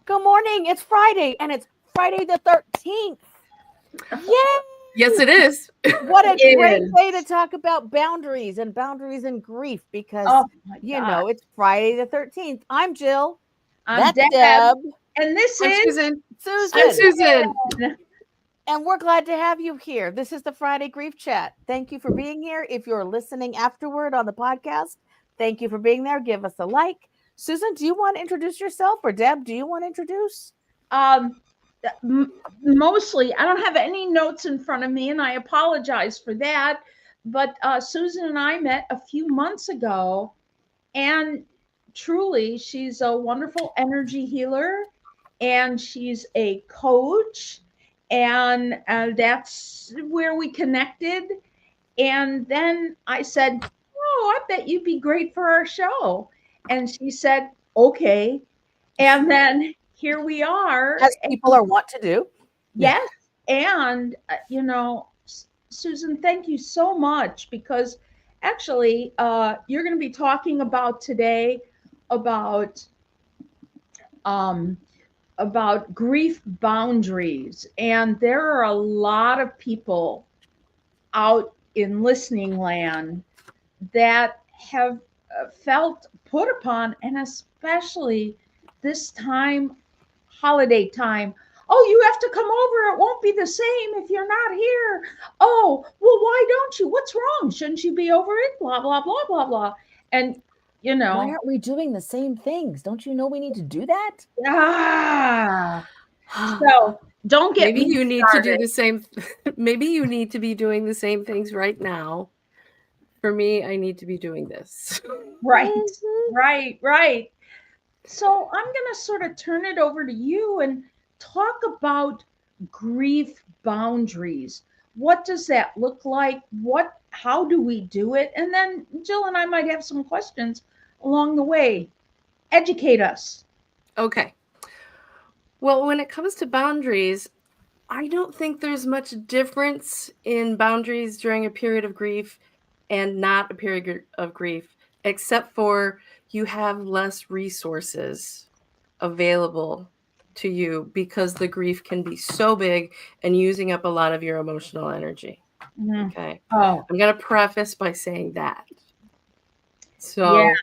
Good morning. It's Friday, and it's Friday the 13th. Yay! Yes, it is. What a It great is. day to talk about boundaries and grief because, Oh my God. it's Friday the 13th. I'm Jill. I'm That's Deb. Deb. And this I'm is Susan. Susan. I'm Susan. And we're glad to have you here. This is the Friday Grief Chat. Thank you for being here. If you're listening afterward on the podcast, thank you for being there. Give us a like. Susan, do you want to introduce yourself? Or Deb, do you want to introduce? Mostly, I don't have any notes in front of me, and I apologize for that. But Susan and I met a few months ago, and truly, she's a wonderful energy healer, and she's a coach, and that's where we connected. And then I said, "Oh, I bet you'd be great for our show." And she said, "Okay." And then here we are. As people are wont to do. Yes. And, Susan, thank you so much because actually, you're going to be talking about today about um, about grief boundaries. And there are a lot of people out in listening land that have felt put upon, and especially this time, holiday time. Oh, you have to come over. It won't be the same if you're not here. Oh, well, why don't you? What's wrong? Shouldn't you be over it? Blah, blah, blah, blah, blah. And, why aren't we doing the same things? Don't you know we need to do that? So don't get Maybe me you need started. to do the same. Maybe you need to be doing the same things right now. For me, I need to be doing this. Right, right. So I'm going to sort of turn it over to you and talk about grief boundaries. What does that look like? How do we do it? And then Jill and I might have some questions along the way. Educate us. Okay. Well, when it comes to boundaries, I don't think there's much difference in boundaries during a period of grief and not a period of grief, except for you have less resources available to you because the grief can be so big and using up a lot of your emotional energy. Okay. Oh, I'm going to preface by saying that. So,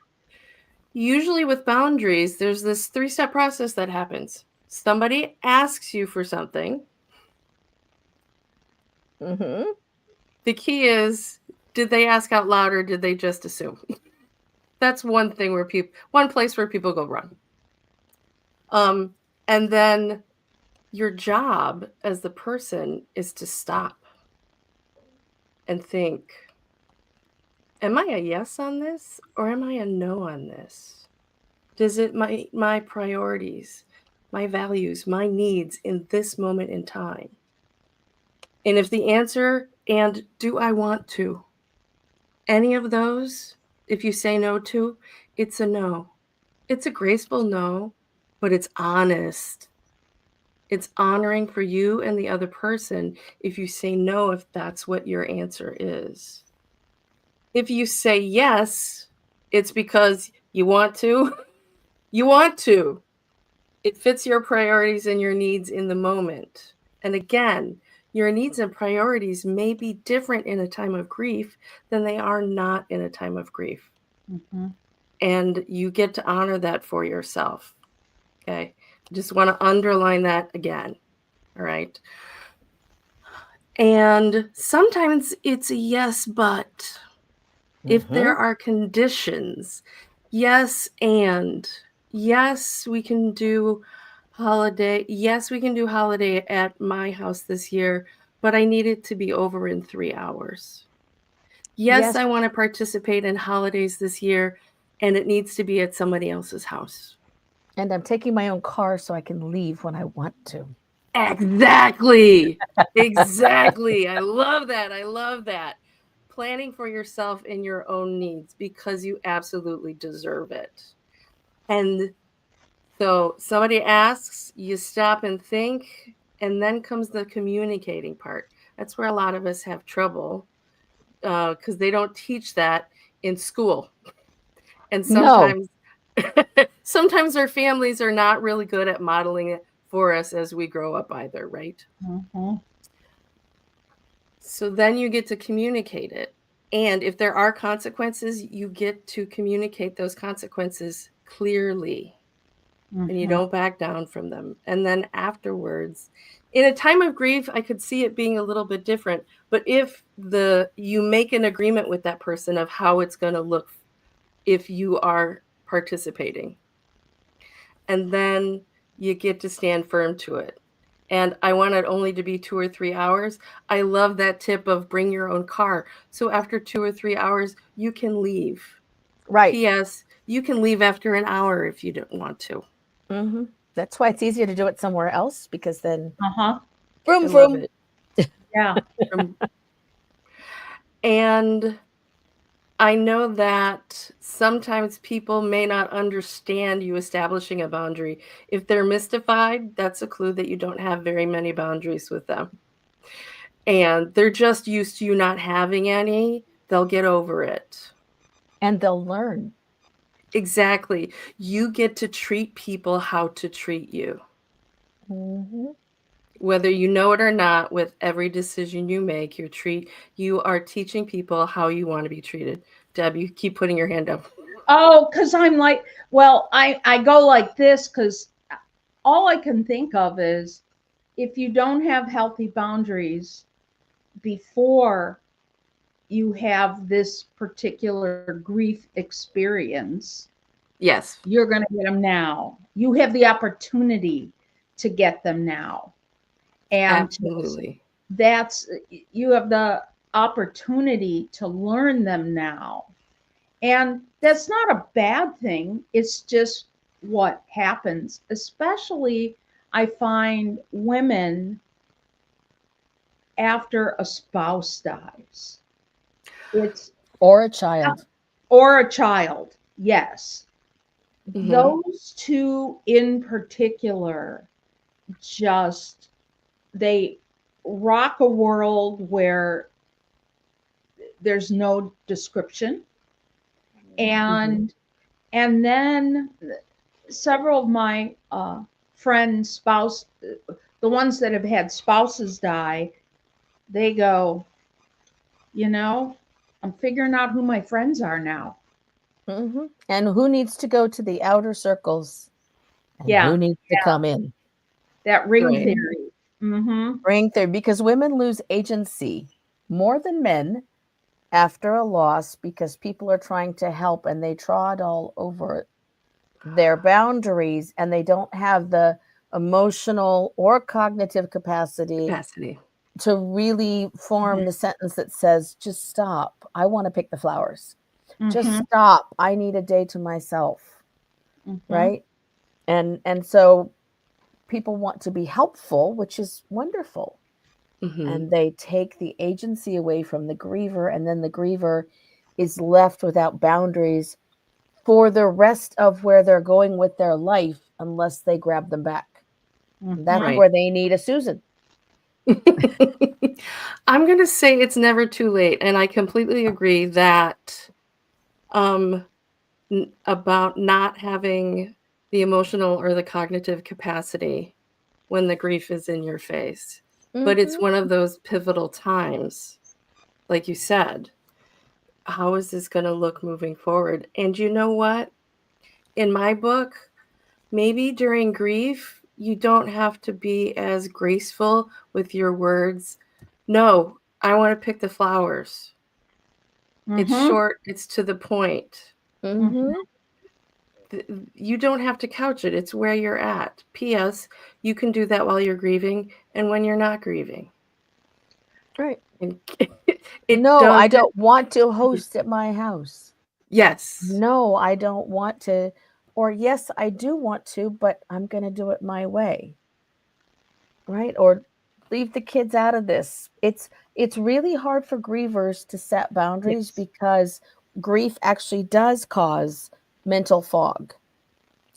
usually with boundaries, there's this 3-step process that happens. Somebody asks you for something. Mm-hmm. The key is, did they ask out loud or did they just assume? That's one place where people go wrong. And then your job as the person is to stop and think, am I a yes on this or am I a no on this? Does it my priorities, my values, my needs in this moment in time? And if the answer, and do I want to, any of those, if you say no to, it's a no. It's a graceful no, but it's honest. It's honoring for you and the other person if you say no, if that's what your answer is. If you say yes, it's because you want to. You want to. It fits your priorities and your needs in the moment. And again, your needs and priorities may be different in a time of grief than they are not in a time of grief. Mm-hmm. And you get to honor that for yourself. Okay. Just want to underline that again. All right. And sometimes it's a yes, but if there are conditions, yes, and yes, we can do holiday. Yes, we can do holiday at my house this year, but I need it to be over in 3 hours. Yes, I want to participate in holidays this year, and it needs to be at somebody else's house. And I'm taking my own car so I can leave when I want to. Exactly. Exactly. I love that. Planning for yourself and your own needs because you absolutely deserve it. And so somebody asks, you stop and think, and then comes the communicating part. That's where a lot of us have trouble because they don't teach that in school. And sometimes Sometimes our families are not really good at modeling it for us as we grow up either, right? Mm-hmm. So then you get to communicate it. And if there are consequences, you get to communicate those consequences clearly and you Mm-hmm. don't back down from them. And then afterwards, in a time of grief, I could see it being a little bit different. But if you make an agreement with that person of how it's going to look if you are participating, and then you get to stand firm to it. And I want it only to be 2 or 3 hours. I love that tip of bring your own car. So after 2 or 3 hours, you can leave. Right. P.S. You can leave after an hour if you don't want to. Mm-hmm. That's why it's easier to do it somewhere else, because then Uh-huh. vroom I love vroom. it. Yeah. And I know that sometimes people may not understand you establishing a boundary. If they're mystified, that's a clue that you don't have very many boundaries with them. And they're just used to you not having any. They'll get over it. And they'll learn. Exactly. You get to treat people how to treat you. Mm-hmm. Whether you know it or not, with every decision you make, you are teaching people how you want to be treated. Deb, you keep putting your hand up. Oh, because I'm like, well, I go like this because all I can think of is if you don't have healthy boundaries before you have this particular grief experience, Yes. you're going to get them now. You have the opportunity to get them now. And Absolutely. that's, you have the opportunity to learn them now. And that's not a bad thing. It's just what happens. Especially, I find women after a spouse dies. It's Or a child. or a child. Yes. Mhm. Those two in particular just they rock a world where there's no description. And and then several of my friends spouse the ones that have had spouses die, they go, you know, I'm figuring out who my friends are now. Mm-hmm. And who needs to go to the outer circles, and Yeah, who needs to come in? that ring Right. theory. Mm-hmm. Ring theory, because women lose agency more than men after a loss, because people are trying to help and they trod all over their boundaries, and they don't have the emotional or cognitive capacity to really form the sentence that says, just stop. I want to pick the flowers. Just Mm-hmm. stop. I need a day to myself. Mm-hmm. Right. And so people want to be helpful, which is wonderful. Mhm. And they take the agency away from the griever, and then the griever is left without boundaries for the rest of where they're going with their life, unless they grab them back. Mm-hmm. That's Right. where they need a Susan. I'm going to say it's never too late. And I completely agree that about not having the emotional or the cognitive capacity when the grief is in your face. But it's one of those pivotal times, like you said. How is this going to look moving forward? And you know what? In my book, maybe during grief, you don't have to be as graceful with your words. No, I want to pick the flowers. It's Mm-hmm. short, it's to the point. Mm-hmm. You don't have to couch it, it's where you're at. P.S. You can do that while you're grieving and when you're not grieving. Right. And No, I don't want to host at my house. Yes. No, I don't want to. Or yes, I do want to, but I'm going to do it my way. Right? Or leave the kids out of this. It's really hard for grievers to set boundaries, because grief actually does cause mental fog.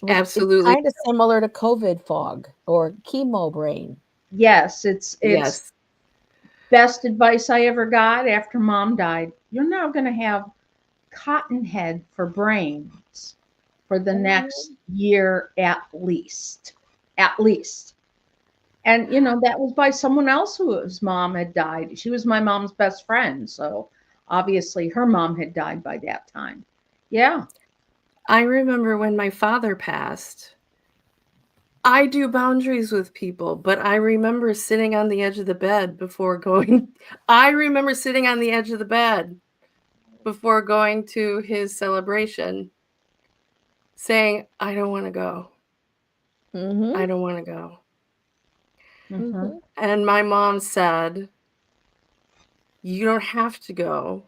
Absolutely. It's kind of similar to COVID fog or chemo brain. Yes, it's Yes. best advice I ever got after mom died. You're now going to have cotton head for brains. for the next year at least. At least. And, that was by someone else whose mom had died. She was my mom's best friend. So obviously her mom had died by that time. Yeah. I remember when my father passed, I do boundaries with people, but I remember sitting on the edge of the bed before going. I remember sitting on the edge of the bed before going to his celebration saying, I don't want to go. Mm-hmm. I don't want to go. Mhm. And my mom said, you don't have to go.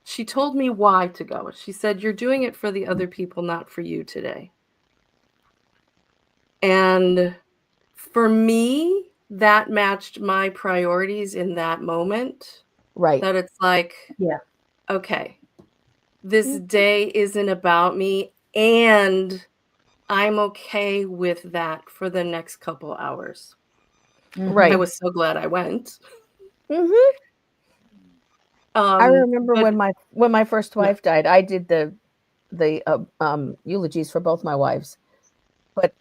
She told me why to go. She said, you're doing it for the other people, not for you today. And for me, that matched my priorities in that moment. Right. That it's like, Yeah. okay, this day isn't about me, and I'm okay with that for the next couple hours. Right. I was so glad I went. Mm-hmm. I remember but when my first wife died, I did the eulogies for both my wives, but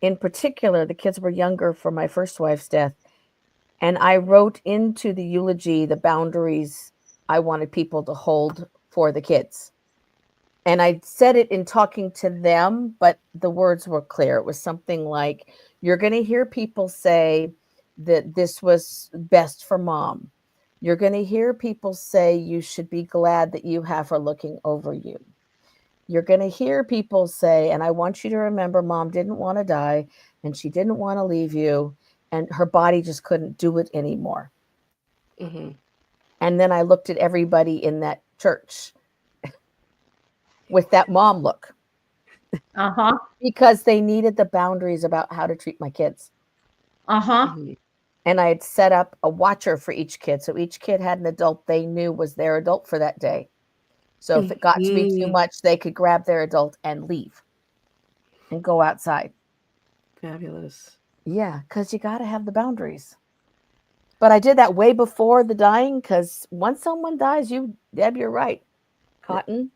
in particular, the kids were younger for my first wife's death, and I wrote into the eulogy the boundaries I wanted people to hold for the kids. And I said it in talking to them, but the words were clear. It was something like, you're going to hear people say that this was best for mom. You're going to hear people say you should be glad that you have her looking over you. You're going to hear people say, and I want you to remember, mom didn't want to die and she didn't want to leave you, and her body just couldn't do it anymore. Mm-hmm. And then I looked at everybody in that church with that mom look. Uh-huh. Because they needed the boundaries about how to treat my kids. Uh-huh. Mm-hmm. And I had set up a watcher for each kid. So each kid had an adult they knew was their adult for that day. So if it got to be too much, they could grab their adult and leave and go outside. Fabulous. Yeah, because you got to have the boundaries. But I did that way before the dying, because once someone dies, Deb, you're right. Cotton.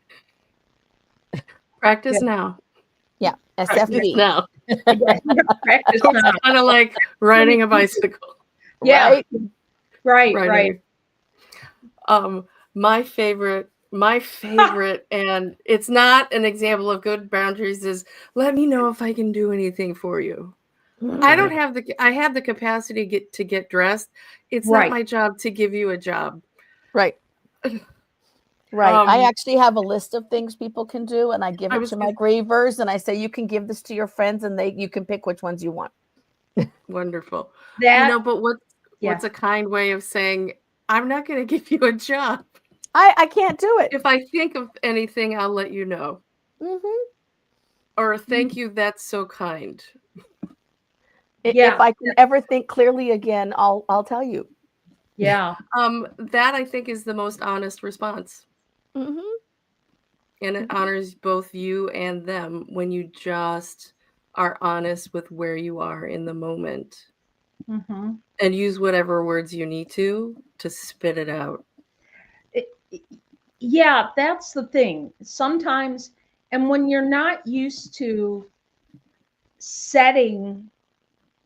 Practice now. Yeah, Practice SFB. now. Practice It's now. kind of like riding a bicycle. Yeah. Right. Right. My favorite, and it's not an example of good boundaries, is let me know if I can do anything for you. I don't have I have the capacity to get dressed. It's not my job to give you a job. Right. Right. I actually have a list of things people can do, and I give it to my grievers, and I say, you can give this to your friends, and you can pick which ones you want. Wonderful. That, but what's a kind way of saying, I'm not going to give you a job. I can't do it. If I think of anything, I'll let you know. Mm-hmm. Or thank you, that's so kind. If I can ever think clearly again, I'll tell you. Yeah. That I think is the most honest response. Mm-hmm. And it honors both you and them when you just are honest with where you are in the moment. Mm-hmm. And use whatever words you need to spit it out. Yeah, that's the thing. Sometimes, and when you're not used to setting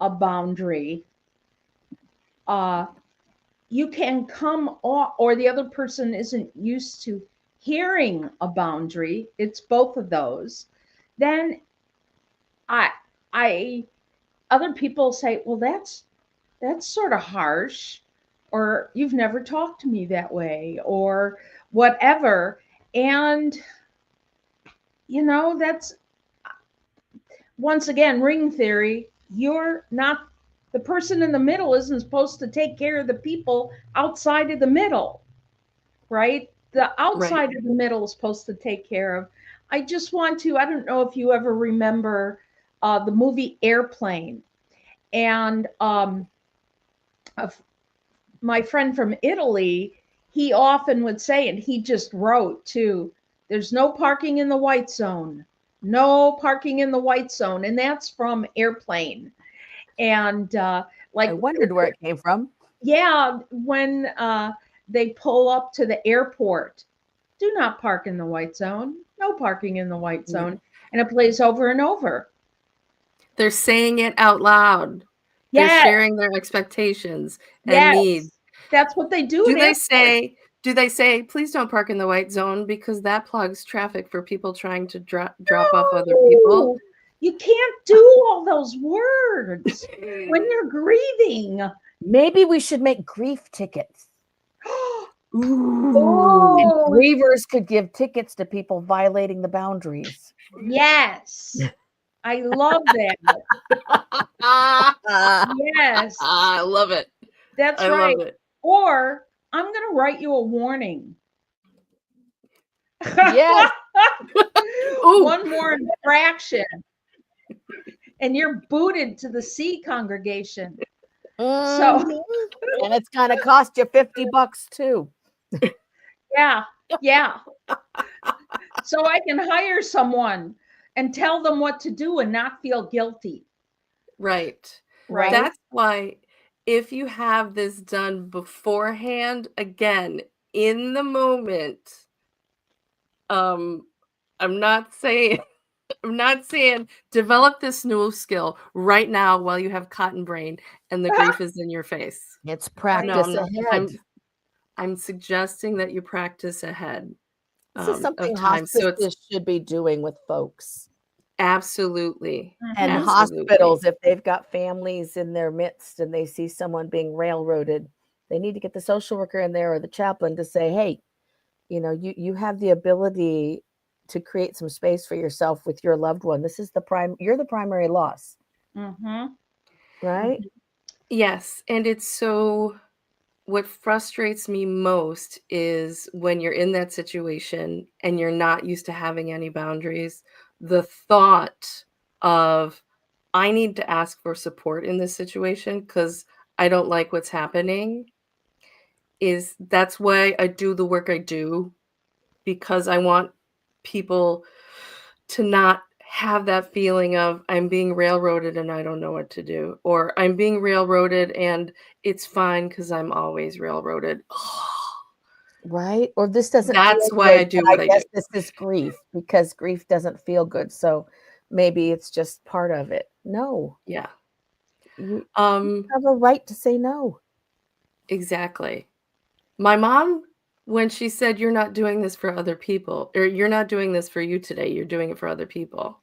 a boundary, you can come off, or the other person isn't used to hearing a boundary. It's both of those. Then other people say, well, that's sort of harsh, or you've never talked to me that way, or whatever. And that's, once again, ring theory. You're not, the person in the middle isn't supposed to take care of the people outside of the middle, right? The outside of the middle is supposed to take care of. I just want to, I don't know if you ever remember the movie Airplane. And my friend from Italy, he often would say, and he just wrote too, there's no parking in the white zone. No parking in the white zone. And that's from Airplane. And I wondered where it came from. Yeah, when they pull up to the airport, do not park in the white zone. No parking in the white zone. and it plays over and over. They're saying it out loud. They're Yes. sharing their expectations and Yes. needs. That's what they do. Do at they say, please don't park in the white zone because that plugs traffic for people trying to drop off other people? No, you can't do all those words when you're grieving. Maybe we should make grief tickets. Ooh. Oh, Grievers could give tickets to people violating the boundaries. yes. I love that. Yes, I love it. that's I right. love it. Or I'm going to write you a warning. Yes. Ooh. One more infraction, and you're booted to the C congregation. So, and it's going to cost you $50 too. yeah. So I can hire someone and tell them what to do and not feel guilty. Right. Right. That's why if you have this done beforehand, again, in the moment, I'm not saying develop this new skill right now while you have cotton brain and the grief is in your face. It's practice ahead. I'm suggesting that you practice ahead. This is something of time. hospices should be doing with folks. Absolutely. And hospitals, if they've got families in their midst and they see someone being railroaded, they need to get the social worker in there or the chaplain to say, hey, you know, you have the ability to create some space for yourself with your loved one. This is you're the primary loss. Right? Yes. And it's so, what frustrates me most is when you're in that situation and you're not used to having any boundaries, the thought of, I need to ask for support in this situation because I don't like what's happening, that's why I do the work I do, because I want people to not have that feeling of I'm being railroaded and I don't know what to do, or I'm being railroaded and it's fine because I'm always railroaded. Right? Or this doesn't That's feel why good, I do but what I I guess do. this is grief because grief doesn't feel good. So maybe it's just part of it. No. Yeah. You have a right to say no. Exactly. My mom, when she said, you're not doing this for other people, or you're not doing this for you today, you're doing it for other people,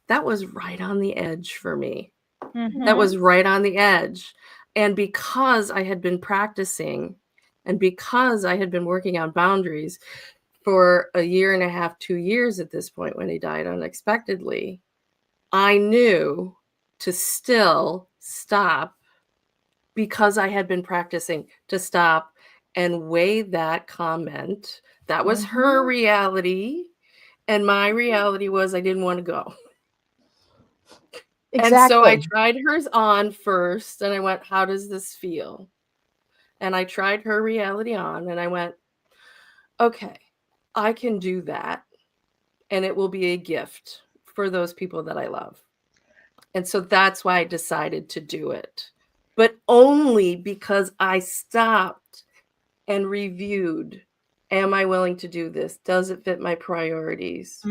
that was right on the edge for me. That was right on the edge. And because I had been practicing and because I had been working on boundaries for a year and a half, 2 years at this point when he died unexpectedly, I knew to still stop because I had been practicing to stop and weigh that comment. That was her reality. And my reality was I didn't want to go. Exactly. And so I tried hers on first and I went, how does this feel? And I tried her reality on and I went, okay, I can do that. And it will be a gift for those people that I love. And so that's why I decided to do it. But only because I stopped and reviewed, am I willing to do this? Does it fit my priorities?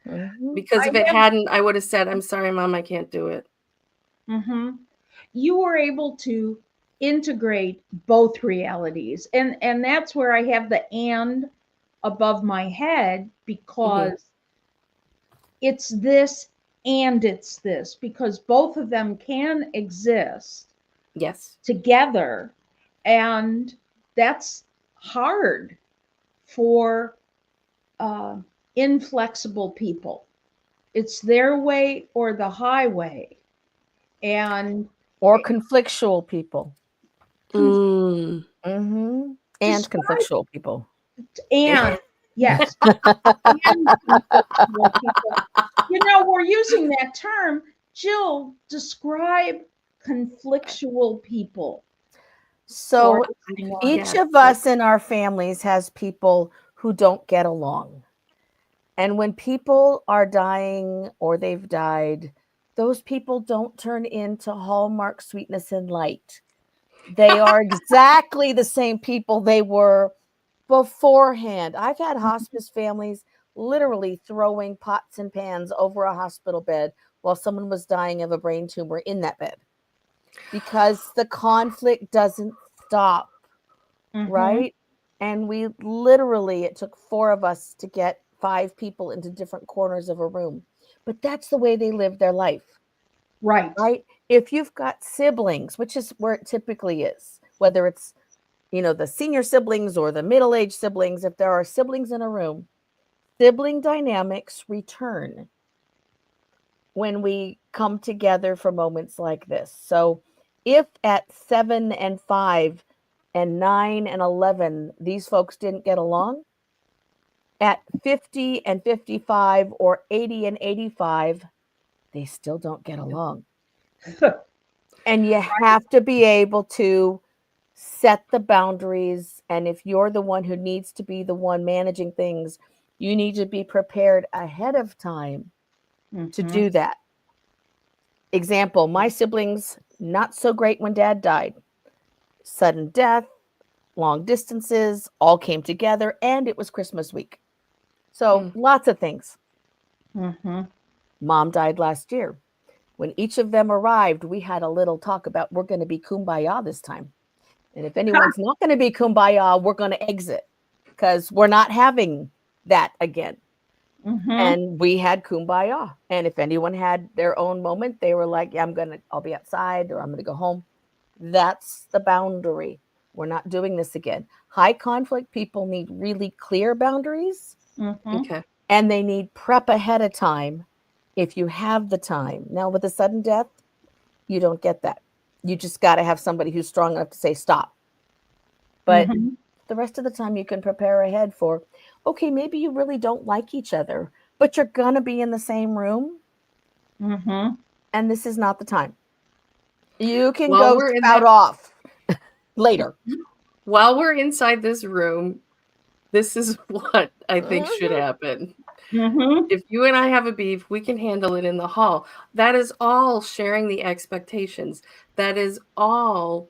Because if it hadn't, I would have said, I'm sorry, Mom, I can't do it. You were able to integrate both realities. And that's where I have the and above my head, because it's this and it's this, because both of them can exist together. And that's hard for inflexible people. It's their way or the highway. Or conflictual people. Mm. And conflictual people. And yes. And conflictual people. You know, we're using that term. Jill, describe conflictual people. So each of us in our families has people who don't get along. And when people are dying or they've died, those people don't turn into Hallmark sweetness and light. They are exactly the same people they were beforehand. I've had hospice families literally throwing pots and pans over a hospital bed while someone was dying of a brain tumor in that bed, because the conflict doesn't stop, right? And we literally, it took 4 of us to get 5 people into different corners of a room. But that's the way they live their life, Right. right? If you've got siblings, which is where it typically is, whether it's, the senior siblings or the middle-aged siblings, if there are siblings in a room, sibling dynamics return when we come together for moments like this. So if at 7 and 5 and 9 and 11, these folks didn't get along, at 50 and 55 or 80 and 85, they still don't get along. And you have to be able to set the boundaries. And if you're the one who needs to be the one managing things, you need to be prepared ahead of time to do that. Example, my siblings, not so great when dad died. Sudden death, long distances, all came together, and it was Christmas week. So lots of things. Mom died last year. When each of them arrived, we had a little talk about, we're going to be kumbaya this time. And if anyone's not going to be kumbaya, we're going to exit, because we're not having that again. And we had kumbaya. And if anyone had their own moment, they were like, yeah, I'll be outside, or I'm going to go home. That's the boundary. We're not doing this again. High conflict people need really clear boundaries. Okay. And they need prep ahead of time if you have the time. Now, with a sudden death, you don't get that. You just got to have somebody who's strong enough to say stop. But the rest of the time, you can prepare ahead for, okay, maybe you really don't like each other, but you're going to be in the same room. And this is not the time. You can go spout off later. While we're inside this room, this is what I think should happen. If you and I have a beef, we can handle it in the hall. That is all sharing the expectations. That is all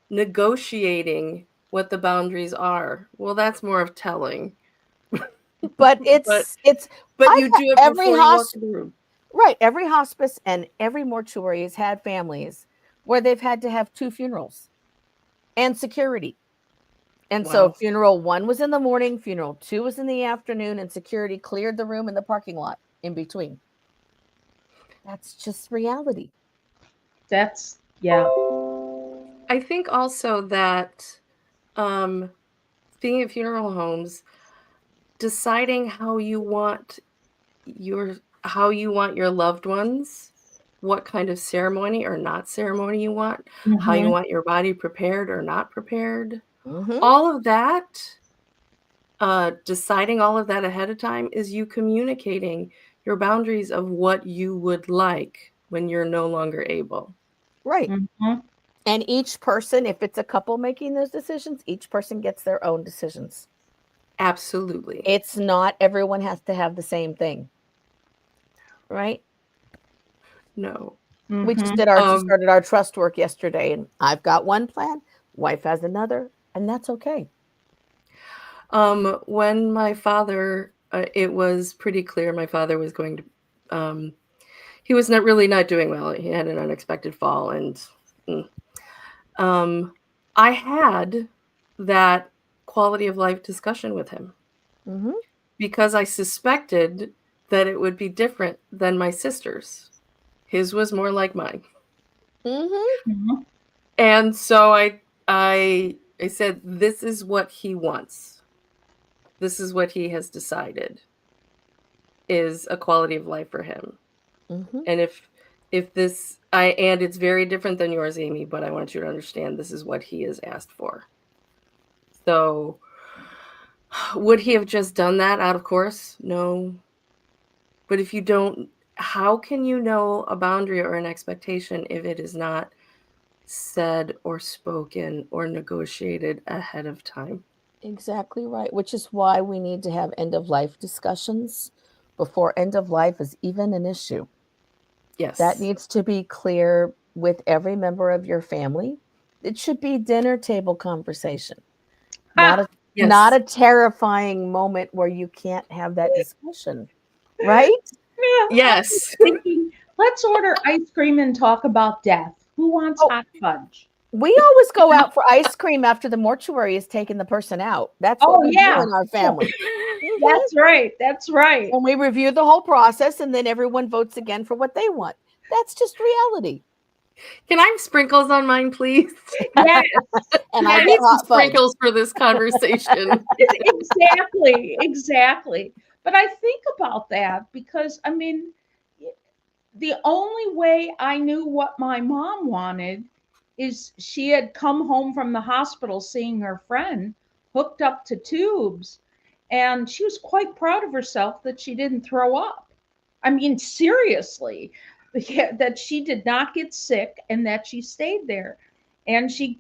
negotiating what the boundaries are. Well, that's more of telling. But you do it before you walk in the room. Right. Every hospice and every mortuary has had families where they've had to have 2 funerals and security. And so funeral 1 was in the morning, funeral 2 was in the afternoon, and security cleared the room in the parking lot in between. That's just reality. I think also that being at funeral homes, deciding how you want your loved ones, what kind of ceremony or not ceremony you want, how you want your body prepared or not prepared, all of that, deciding all of that ahead of time is you communicating your boundaries of what you would like when you're no longer able. Right. And each person, if it's a couple making those decisions, each person gets their own decisions. Absolutely. It's not everyone has to have the same thing. Right? No. We just started our trust work yesterday, and I've got one plan, wife has another, and that's okay. When my father, it was pretty clear my father was going to, he was not doing well. He had an unexpected fall, and I had that quality of life discussion with him because I suspected that it would be different than my sister's. His was more like mine. And so I said, this is what he wants. This is what he has decided is a quality of life for him. And if this, and it's very different than yours, Amy, but I want you to understand this is what he has asked for. So would he have just done that out of course? No. But if you don't, how can you know a boundary or an expectation if it is not said or spoken or negotiated ahead of time? Exactly right, which is why we need to have end-of-life discussions before end of life is even an issue. Yes. That needs to be clear with every member of your family. It should be dinner table conversation. Not Yes. not a terrifying moment where you can't have that discussion, right? Yeah, Yes. thinking, let's order ice cream and talk about death. Who wants Oh. hot fudge? We always go out for ice cream after the mortuary has taken the person out. That's what Oh, we do yeah. in our family. That's right. That's right. And we review the whole process, and then everyone votes again for what they want. That's just reality. Can I have sprinkles on mine, please? Yes. And I I need get some hot fudge. sprinkles for this conversation. Exactly. But I think about that because, I mean, the only way I knew what my mom wanted is she had come home from the hospital seeing her friend hooked up to tubes, and she was quite proud of herself that she didn't throw up. I mean, seriously, that she did not get sick and that she stayed there. And she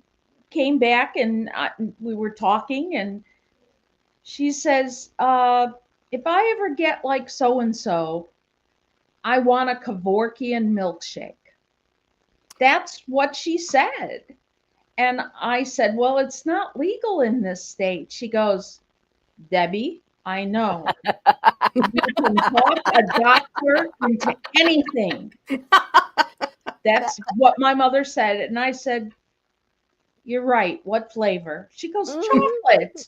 came back and we were talking, and she says, if I ever get like so and so, I want a Kevorkian milkshake. That's what she said. And I said, well, it's not legal in this state. She goes, Debbie, I know. You can talk a doctor into anything. That's what my mother said. And I said, you're right. What flavor? She goes, chocolate.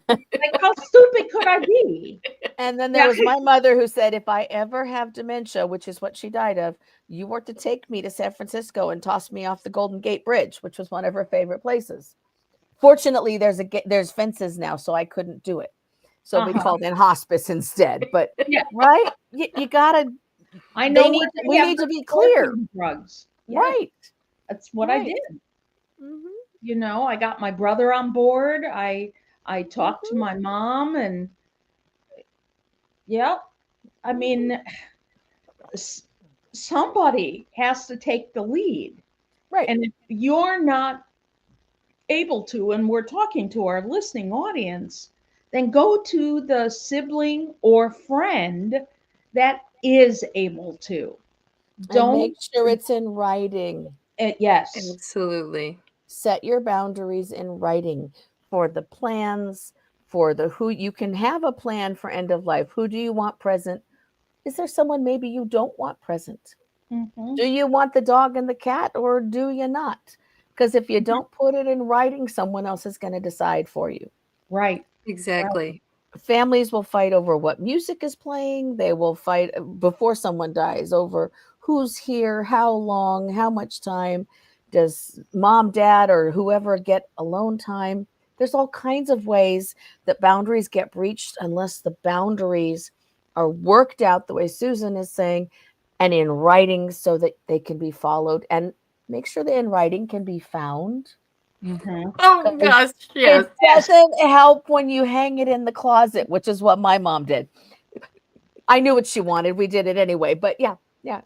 Like, how stupid could I be? And then there was my mother who said, if I ever have dementia, which is what she died of, you were to take me to San Francisco and toss me off the Golden Gate Bridge, which was one of her favorite places. Fortunately, there's fences now, so I couldn't do it. So we called in hospice instead. But Yeah. right, you gotta. I know we need to be clear. Drugs. Yeah, Right. that's what I did. Mm-hmm. You know, I got my brother on board. I talked to my mom, and yeah, I mean, somebody has to take the lead. Right. And if you're not able to, and we're talking to our listening audience, then go to the sibling or friend that is able to. And make sure it's in writing. Yes. Absolutely. Set your boundaries in writing for the plans, for the who. You can have a plan for end of life. Who do you want present? Is there someone maybe you don't want present? Mm-hmm. Do you want the dog and the cat, or do you not? Because if you don't put it in writing, someone else is going to decide for you. Right. Exactly. Families will fight over what music is playing. They will fight before someone dies over who's here, how long, how much time. Does mom, dad, or whoever get alone time? There's all kinds of ways that boundaries get breached unless the boundaries are worked out the way Susan is saying, and in writing so that they can be followed, and make sure the in writing can be found. Mm-hmm. Oh gosh, yes. It doesn't help when you hang it in the closet, which is what my mom did. I knew what she wanted. We did it anyway. But yeah,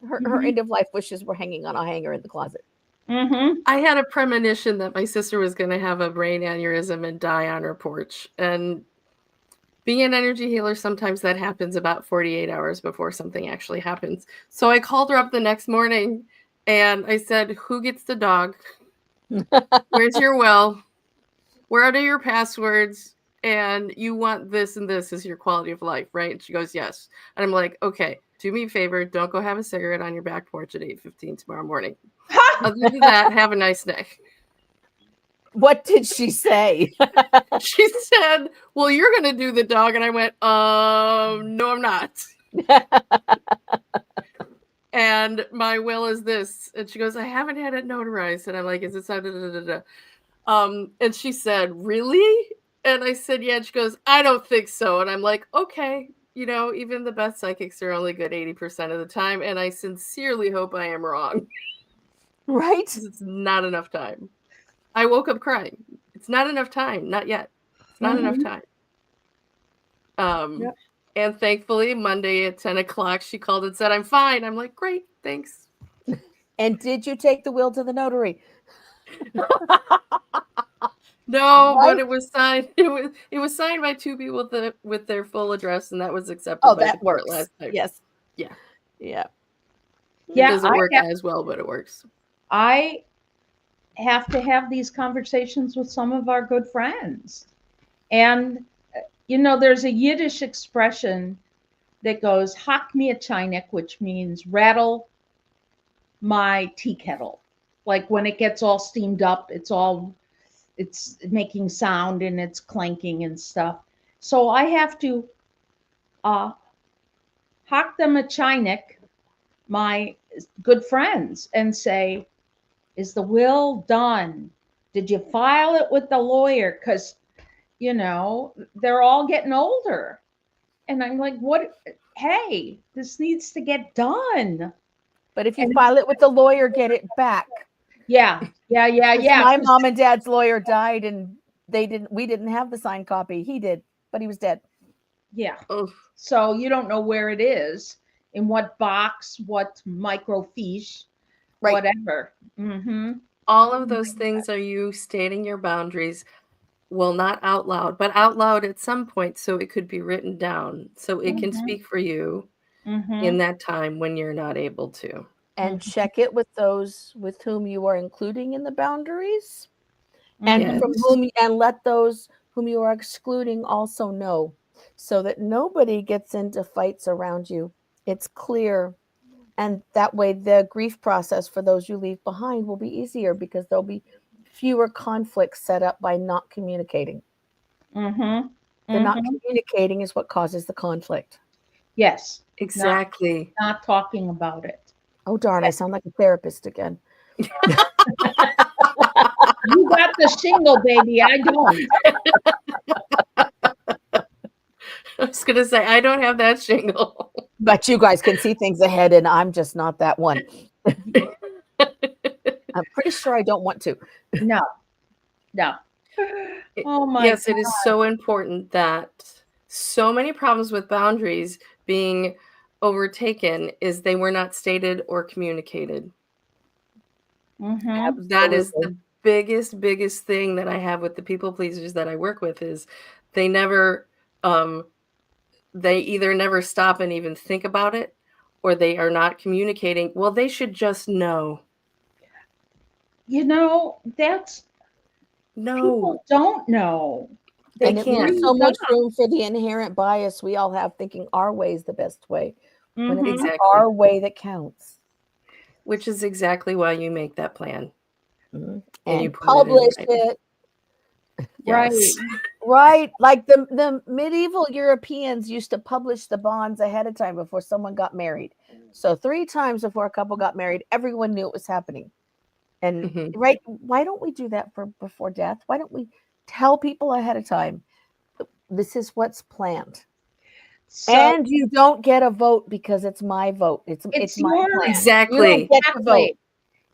her end of life wishes were hanging on a hanger in the closet. Mm-hmm. I had a premonition that my sister was going to have a brain aneurysm and die on her porch. And being an energy healer, sometimes that happens about 48 hours before something actually happens. So I called her up the next morning and I said, who gets the dog? Where's your will? Where are your passwords? And you want this and this as your quality of life, right? And she goes, yes. And I'm like, okay, do me a favor. Don't go have a cigarette on your back porch at 8:15 tomorrow morning. Other than that, have a nice day. What did she say? She said, well, you're going to do the dog. And I went, no, I'm not. And my will is this. And she goes, I haven't had it notarized. And I'm like, is it so? And she said, really? And I said, yeah. And she goes, I don't think so. And I'm like, okay. You know, even the best psychics are only good 80% of the time. And I sincerely hope I am wrong. Right? It's not enough time. I woke up crying. It's not enough time. Not yet. It's not enough time. Yep. And thankfully, Monday at 10 o'clock, she called and said, I'm fine. I'm like, great, thanks. And did you take the will to the notary? No, Right? but it was signed. It was signed by two people with their full address, and that was accepted by that the court works. last time. Yes. Yeah. Yeah. It doesn't work as well, but it works. I have to have these conversations with some of our good friends. And, you know, there's a Yiddish expression that goes, "Hock me a chinik," which means rattle my tea kettle. Like when it gets all steamed up, it's making sound and it's clanking and stuff. So I have to uh, hock them a chinik, my good friends, and say, "Is the will done? Did you file it with the lawyer?" Because, you know, they're all getting older. And I'm like, what? Hey, this needs to get done. But if you And file it with the lawyer, get it back. yeah. Because my mom and dad's lawyer died, and we didn't have the signed copy. He did, but he was dead. Yeah. Oof. So you don't know where it is, in what box, what microfiche, Right. whatever. Mm-hmm. All of those things are you stating your boundaries. Well, not out loud, but out loud at some point so it could be written down. So it can Mhm. speak for you Mm-hmm. in that time when you're not able to. And Mhm. check it with those with whom you are including in the boundaries, and Mhm. from whom and let those whom you are excluding also know, so that nobody gets into fights around you. It's clear, and that way the grief process for those you leave behind will be easier, because there'll be fewer conflicts set up by not communicating. Mm-hmm. The not Mm-hmm. communicating is what causes the conflict. Yes. Exactly. Not talking about it. Oh darn, I sound like a therapist again. You got the shingle, baby. I don't. I was going to say, I don't have that shingle. But you guys can see things ahead, and I'm just not that one. I'm pretty sure I don't want to. No. No. Oh my Yes, it is so important that so many problems with boundaries being overtaken is they were not stated or communicated. Mm-hmm. That is Absolutely. the biggest thing that I have with the people pleasers that I work with is they never they either never stop and even think about it, or they are not communicating. Well, they should just know. You know, that's No, people don't know. they They And it leaves can't. so really much don't. room for the inherent bias we all have, thinking our way is the best way, when it's Mm-hmm. Exactly. our way that counts. Which is exactly why you make that plan Mhm. and you And put it in publish writing. it, Right. Yes. right? Like the medieval Europeans used to publish the bonds ahead of time before someone got married. So 3 times before a couple got married, everyone knew it was happening. And Mhm. right, why don't we do that for before death? Why don't we tell people ahead of time, this is what's planned? So And you don't get a vote because it's my vote. It's it's my your plan. You don't Exactly. get to vote.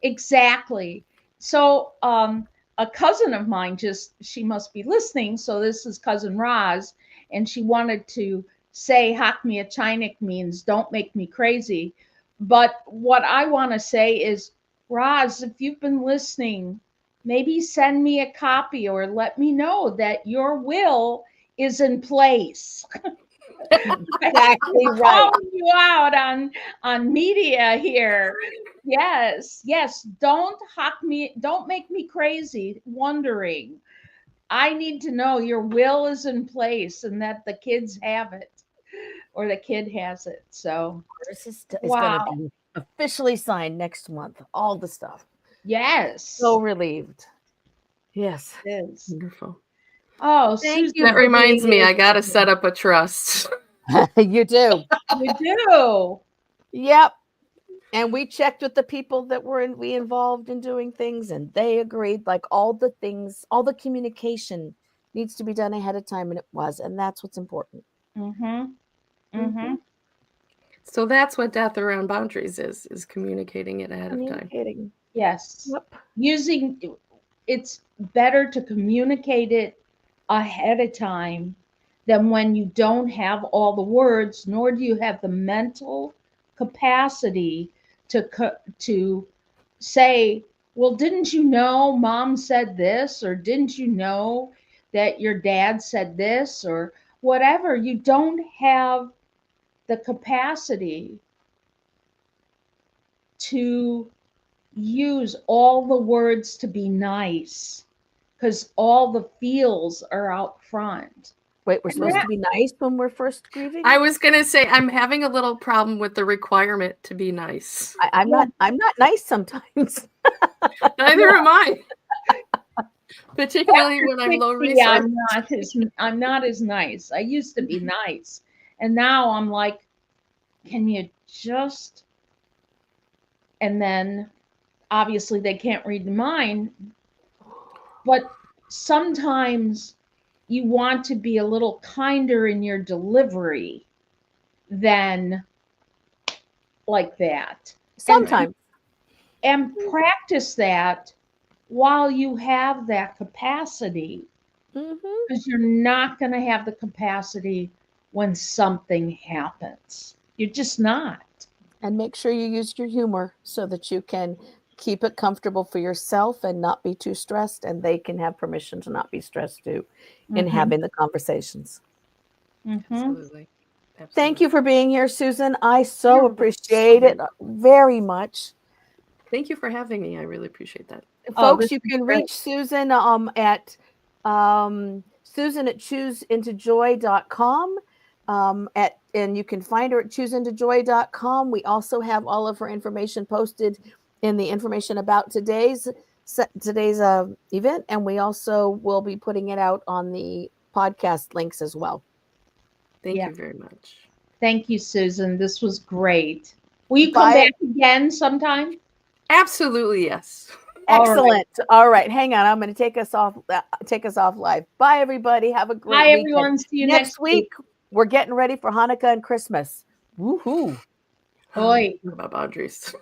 exactly. So a cousin of mine she must be listening. So this is cousin Roz, and she wanted to say "Hock me a chinik" means "don't make me crazy." But what I want to say is, Roz, if you've been listening, maybe send me a copy or let me know that your will is in place. Exactly I'm right. calling you out on media here. Yes, yes. Don't make me crazy wondering. I need to know your will is in place and that the kids have it or the kid has it. So, This is going to wow. be officially signed next month. All the stuff. Yes. So relieved. Yes. It is. Wonderful. Oh, Thank Susan, you That for reminds being me, here. I got to set up a trust. You do. you do. Yep. And we checked with the people that we involved in doing things, and they agreed, like all the things, all the communication needs to be done ahead of time, and it was, and that's what's important. Mm-hmm. Mm-hmm. So that's what death around boundaries is communicating it ahead of time. Communicating. Yes. Yep. It's better to communicate it ahead of time than when you don't have all the words, nor do you have the mental capacity to say, well, didn't you know mom said this, or didn't you know that your dad said this, or whatever. You don't have the capacity to use all the words to be nice because all the feels are out front. Wait, we're And supposed that- to be nice when we're first grieving? I was gonna say I'm having a little problem with the requirement to be nice. I'm not nice sometimes. Neither am I. Particularly when I'm low 60, resource. I'm not as nice. I used to be nice, and now I'm like, can you just? And then, obviously, they can't read the mind, but sometimes you want to be a little kinder in your delivery than like that. Sometimes. And practice that while you have that capacity, because you're not going to have the capacity when something happens. You're just not. And make sure you use your humor so that you can keep it comfortable for yourself and not be too stressed, and they can have permission to not be stressed too in having the conversations. Absolutely. Thank you for being here, Susan. I so You're appreciate it very much. Thank you for having me. I really appreciate that. Folks, you can reach Susan at Susan at chooseintojoy.com. And you can find her at chooseintojoy.com. We also have all of her information posted in the information about today's event, and we also will be putting it out on the podcast links as well. Thank you very much. Thank you, Susan. This was great. Will you come back again sometime? Absolutely, yes. Excellent. All right, hang on. I'm going to take us off live. Bye, everybody. Have a great weekend. Bye, everyone. See you next week. We're getting ready for Hanukkah and Christmas. Woohoo! Boy. What about Audrey's?